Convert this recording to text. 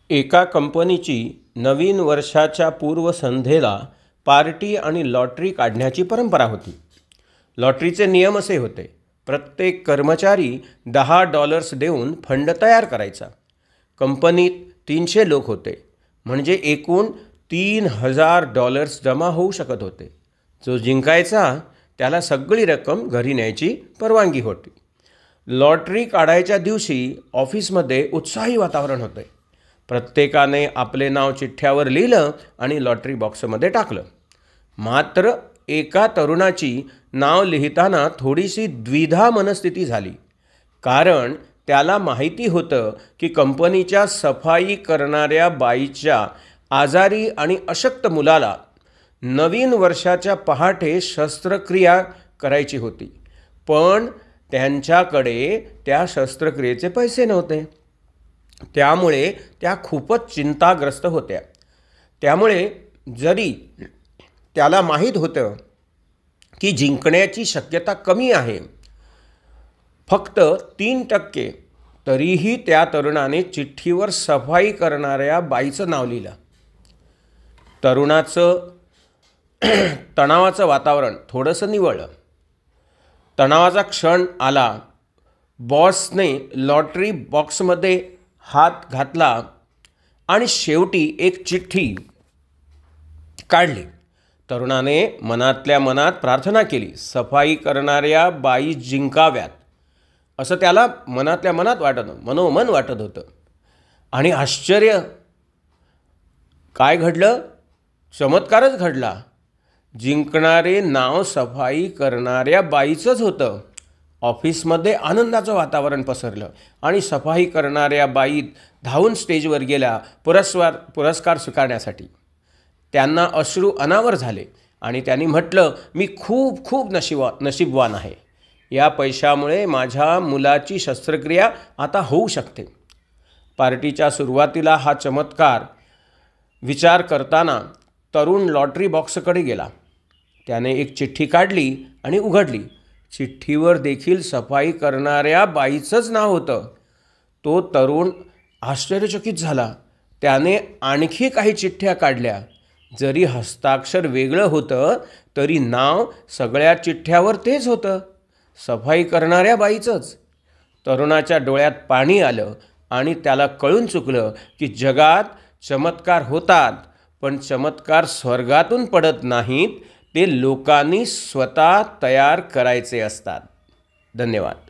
एका कंपनीची नवीन वर्षाच्या पूर्वसंध्येला पार्टी आणि लॉटरी काढण्याची परंपरा होती. लॉटरीचे नियम असे होते: प्रत्येक कर्मचारी $10 देऊन फंड तयार करायचा. कंपनीत 300 लोक होते, म्हणजे एकूण $3000 जमा होऊ शकत होते. जो जिंकायचा त्याला सगळी रक्कम घरी न्यायची परवानगी होती. लॉटरी काढायच्या दिवशी ऑफिसमध्ये उत्साही वातावरण होते. प्रत्येकाने आपले नाव चिठ्ठ्यावर लिहिलं आणि लॉटरी बॉक्समध्ये टाकलं. मात्र एका तरुणाची नाव लिहिताना थोडीशी द्विधा मनस्थिती झाली, कारण त्याला माहिती होतं की कंपनीच्या सफाई करणाऱ्या बाईच्या आजारी आणि अशक्त मुलाला नवीन वर्षाच्या पहाटे शस्त्रक्रिया करायची होती, पण त्यांच्याकडे त्या शस्त्रक्रियेचे पैसे नव्हते. त्यामुळे त्या खूपच चिंताग्रस्त होत्या. त्यामुळे जरी त्याला माहीत होतं की जिंकण्याची शक्यता कमी आहे, फक्त 3%, तरीही त्या तरुणाने चिठ्ठीवर सफाई करणाऱ्या बाईचं नाव लिहिलं. तरुणाचं तणावाचं वातावरण थोडंसं निवळलं. तणावाचा क्षण आला. बॉसने लॉटरी बॉक्समध्ये हात घातला आणि शेवटी एक चिठ्ठी काढली. तरुणाने मनातल्या मनात प्रार्थना केली, सफाई करणाऱ्या बाई जिंकाव्यात, असं त्याला मनातल्या मनात मनोमन वाटत होतं. आणि आश्चर्य, काय घडलं? चमत्कारच घडला. जिंकणारे नाव सफाई करणाऱ्या बाईचंच होतं. ऑफिसमध्ये आनंदाचं वातावरण पसरलं आणि सफाई करणाऱ्या बाई धावून स्टेजवर गेल्या पुरस्कार स्वीकारण्यासाठी. त्यांना अश्रू अनावर झाले आणि त्यांनी म्हटलं, मी खूप खूप नशीबवान आहे. या पैशामुळे माझ्या मुलाची शस्त्रक्रिया आता होऊ शकते. पार्टीच्या सुरुवातीला हा चमत्कार विचार करताना तरुण लॉटरी बॉक्सकडे गेला. त्याने एक चिठ्ठी काढली आणि उघडली. चिठ्ठीवर देखील सफाई करणाऱ्या बाईचंच नाव होतं. तो तरुण आश्चर्यचकित झाला. त्याने आणखी काही चिठ्ठ्या काढल्या. जरी हस्ताक्षर वेगळं होतं, तरी नाव सगळ्या चिठ्ठ्यावर तेच होतं, सफाई करणाऱ्या बाईचंच. तरुणाच्या डोळ्यात पाणी आलं आणि त्याला कळून चुकलं की जगात चमत्कार होतात, पण चमत्कार स्वर्गातून पडत नाहीत, ते लोकांनी स्वतः तयार करायचे असतात. धन्यवाद.